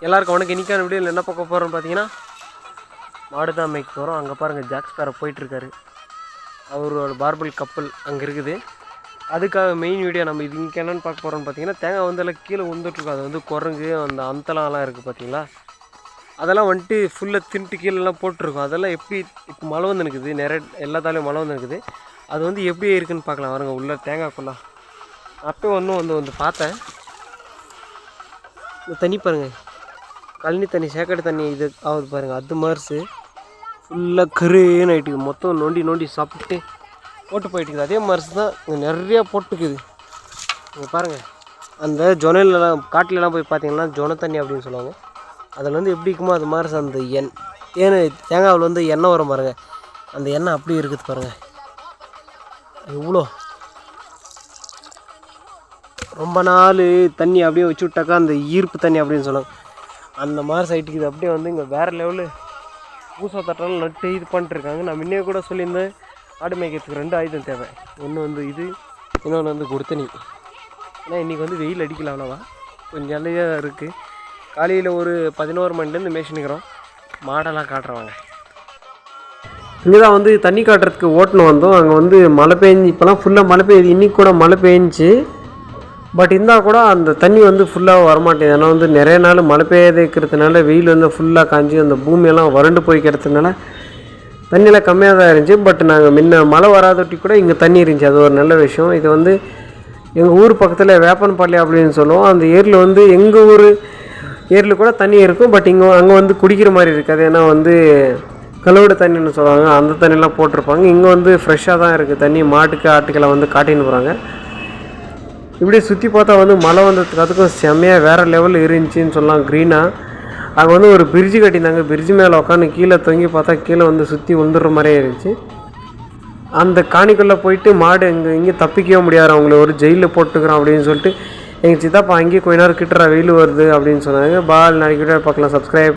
எல்லாருக்கும் உனக்கு இன்றைக்கான வீடியோவில் என்ன பார்க்க போகிறோன்னு பார்த்தீங்கன்னா மாடு தான் மேய்க்க போகிறோம். அங்கே பாருங்கள் ஜாக்ஸ்பேரை போயிட்டுருக்காரு. அவரோட பார்பல் கப்பல் அங்கே இருக்குது. அதுக்காக மெயின் வீடியோ நம்ம இது இங்கே என்னென்னு பார்க்க போகிறோம்னு பார்த்தீங்கன்னா தேங்காய் வந்து எல்லாம் கீழே விழுந்துட்டுருக்கும். அது வந்து குரங்கு அந்த அந்தலாம்லாம் இருக்குது பார்த்தீங்களா, அதெல்லாம் வந்துட்டு ஃபுல்லாக தின்ட்டு கீழெல்லாம் போட்டிருக்கும். அதெல்லாம் எப்படி இப்போ மழை வந்து நிற்குது, நிறைய எல்லாத்தாலையும் மழை வந்து நிற்குது. அது வந்து எப்படி இருக்குதுன்னு பார்க்கலாம். வருங்க உள்ள தேங்காய்க்குள்ளே அப்போ வந்து பார்த்தேன். இந்த தண்ணி பாருங்கள், கழனி தண்ணி சேக்கடை தண்ணி இது ஆகுது பாருங்கள். அது மாரிசு ஃபுல்லாக கருன்னு ஆகிட்டுது. மொத்தம் நோண்டி சாப்பிட்டு போட்டு போயிட்டுருக்குது. அதே மாரிசு தான் இங்கே நிறையா போட்டுக்குது. இங்கே பாருங்கள், அந்த ஜொனையிலலாம் காட்டிலலாம் போய் பார்த்தீங்கன்னா ஜொனை தண்ணி அப்படின்னு சொல்லுவாங்க. அதில் வந்து எப்படி இருக்குமோ அது மாதிரி அந்த தேங்காவில் வந்து எண்ணெய் வரும் பாருங்கள். அந்த எண்ணெய் அப்படி இருக்குது பாருங்கள். இவ்வளோ ரொம்ப நாள் தண்ணி அப்படியே வச்சு விட்டாக்கா அந்த ஈர்ப்பு தண்ணி அப்படின்னு சொல்லுவாங்க. அந்த மாதிரி சைட்டுக்கு இது அப்படியே வந்து இங்கே வேறு லெவலு பூசா தட்டாலும் நட்டு இது பண்ணிட்டுருக்காங்க. நான் முன்னே கூட சொல்லியிருந்தேன், ஆடு மேய்க்கிறதுக்கு 2 ஆயுதம் தேவை. ஒன்று வந்து இது, இன்னொன்று வந்து குடுத்தனி. ஏன்னா இன்றைக்கி வந்து வெயில் அடிக்கல, அவ்வளோவா கொஞ்சம் ஜல்லியாக இருக்குது. காலையில் ஒரு 11 மணிலேருந்து மேய்ச்சினுக்கிறோம். மாடெல்லாம் காட்டுறவாங்க. இங்கே தான் வந்து தண்ணி காட்டுறதுக்கு ஓட்டணும் வந்தோம். அங்கே வந்து மழை பெஞ்சு, இப்போலாம் ஃபுல்லாக மழை பெய்யுது. இன்றைக்கி கூட மழை பெஞ்சிச்சு. பட் இருந்தால் கூட அந்த தண்ணி வந்து ஃபுல்லாக வரமாட்டேங்குது. ஏன்னா வந்து நிறைய நாள் மழை பெய்யாத இருக்கிறதுனால வெயில் வந்து ஃபுல்லாக காஞ்சி அந்த பூமியெல்லாம் வறண்டு போய்க்கிறதுனால தண்ணியெல்லாம் கம்மியாக தான் இருந்துச்சு. பட் நாங்கள் முன்ன மழை வராதொட்டி கூட இங்கே தண்ணி இருந்துச்சு. அது ஒரு நல்ல விஷயம். இது வந்து எங்கள் ஊர் பக்கத்தில் வேப்பனப்பள்ளி அப்படின்னு சொல்லுவோம். அந்த ஏரியில் வந்து எங்கள் ஊர் ஏரியில் கூட தண்ணி இருக்கும். பட் அங்கே வந்து குடிக்கிற மாதிரி இருக்காது. ஏன்னா வந்து கழுவுட தண்ணின்னு சொல்லுவாங்க, அந்த தண்ணியெலாம் போட்டிருப்பாங்க. இங்கே வந்து ஃப்ரெஷ்ஷாக தான் இருக்குது தண்ணி. மாட்டுக்கு ஆட்டுக்கெல்லாம் வந்து காட்டின்னு போகிறாங்க. இப்படியே சுற்றி பார்த்தா வந்து மழை வந்ததுக்கு அதுக்கும் செம்மையாக வேறு லெவலில் இருந்துச்சின்னு சொல்லலாம். க்ரீனாக அங்கே வந்து ஒரு பிரிட்ஜு கட்டியிருந்தாங்க. பிரிட்ஜு மேலே உட்காந்து கீழே தொங்கி பார்த்தா கீழே வந்து சுற்றி வந்துடுற மாதிரியே இருந்துச்சு. அந்த காணிக்குள்ளே போயிட்டு மாடு இங்கே தப்பிக்கவே முடியாது, அவங்கள ஒரு ஜெயிலில் போட்டுக்கிறோம் அப்படின்னு சொல்லிட்டு எங்கள் சித்தாப்பா அங்கேயே கொஞ்ச நேரம் கிட்டுறா வெயில் வருது அப்படின்னு சொன்னாங்க. பால் நாளைக்கு பார்க்கலாம். சப்ஸ்கிரைப்.